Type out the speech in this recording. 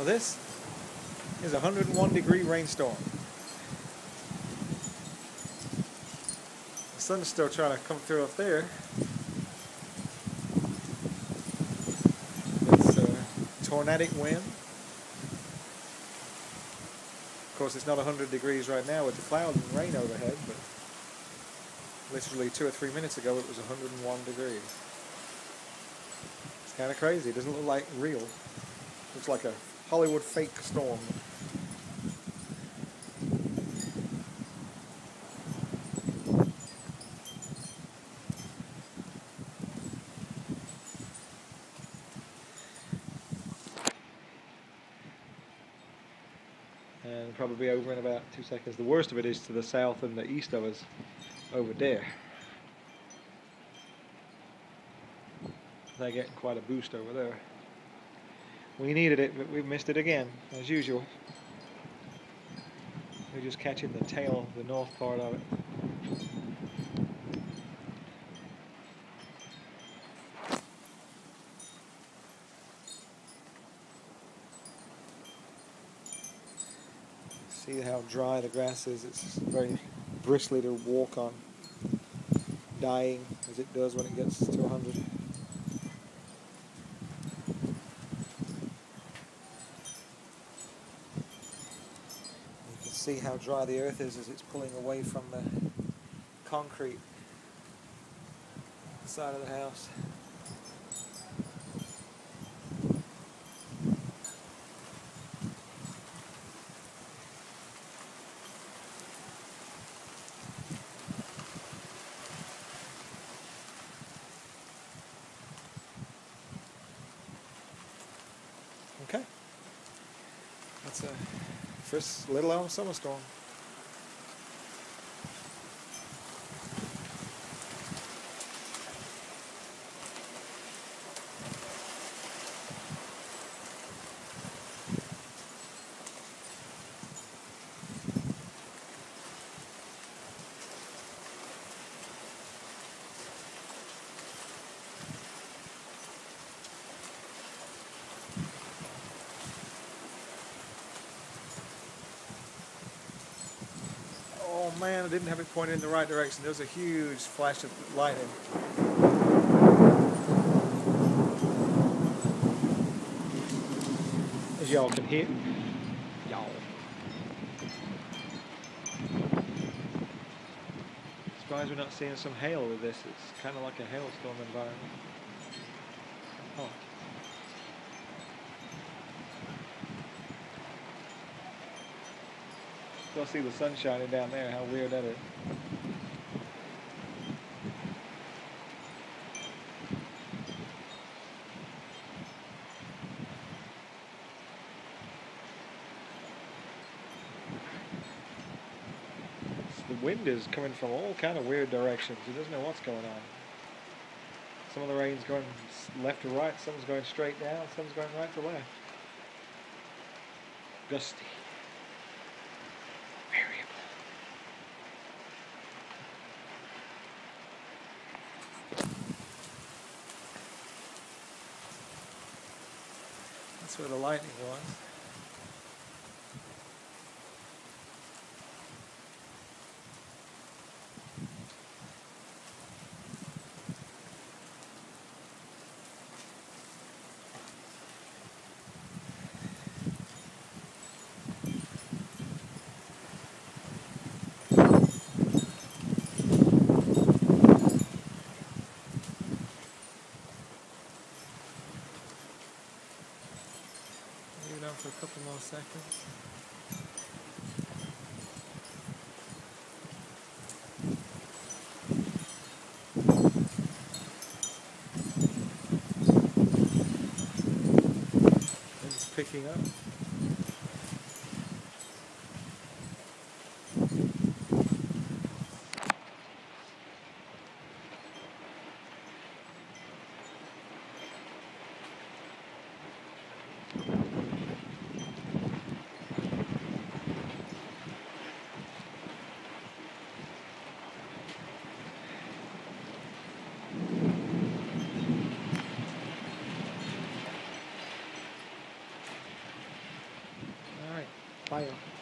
Now this is a 101-degree rainstorm. The sun's still trying to come through up there. It's a tornadic wind. Of course, it's not 100 degrees right now with the cloud and rain overhead, but literally 2 or 3 minutes ago it was 101 degrees. It's kind of crazy. It doesn't look like real. It looks like a Hollywood fake storm. And probably over in about 2 seconds. The worst of it is to the south and the east of us over there. They're getting quite a boost over there. We needed it, but we missed it again, as usual. We're just catching the tail, the north part of it. See how dry the grass is. It's very bristly to walk on, dying as it does when it gets to 100. You can see how dry the earth is as it's pulling away from the concrete side of the house. Okay, that's a first little Elm summer storm. Oh man, I didn't have it pointed in the right direction. There was a huge flash of lightning. As y'all can hear. Y'all. Surprised we're not seeing some hail with this. It's kind of like a hailstorm environment. Oh. You'll see the sun shining down there, how weird that is. The wind is coming from all kind of weird directions. It doesn't know what's going on. Some of the rain's going left to right, some's going straight down, some's going right to left. Gusty. That's where the lightning was. Leave it on for a couple more seconds. It's picking up. fire.